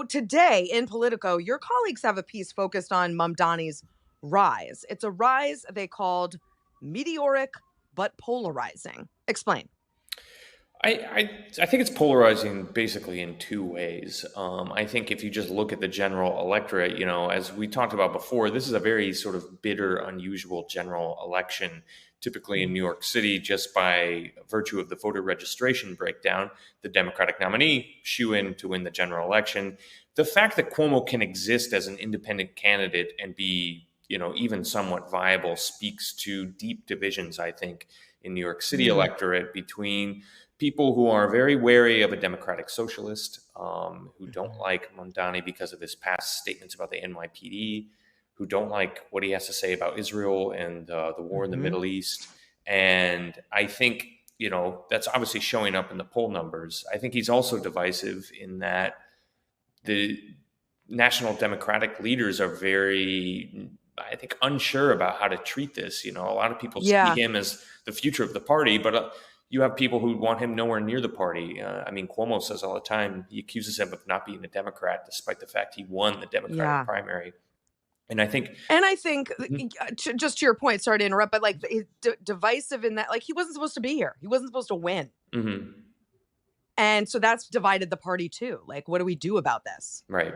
So today in Politico, your colleagues have a piece focused on Mamdani's rise. It's a rise they called meteoric but polarizing. Explain. I think it's polarizing basically in two ways. I think if you just look at the general electorate, as we talked about before, this is a very sort of bitter, unusual general election. Typically in New York City, just by virtue of the voter registration breakdown, the Democratic nominee shoe in to win the general election. The fact that Cuomo can exist as an independent candidate and be, even somewhat viable speaks to deep divisions, I think, in New York City electorate between people who are very wary of a democratic socialist, who don't like Mamdani because of his past statements about the NYPD, who don't like what he has to say about Israel and the war in the Middle East. And I think, that's obviously showing up in the poll numbers. I think he's also divisive in that the national Democratic leaders are very, I think, unsure about how to treat this. A lot of people see him as the future of the party, but you have people who want him nowhere near the party. Cuomo says all the time, he accuses him of not being a Democrat, despite the fact he won the Democratic primary. And I think, just to your point, sorry to interrupt, but like divisive in that, like he wasn't supposed to be here. He wasn't supposed to win. And so that's divided the party too. Like, what do we do about this? Right.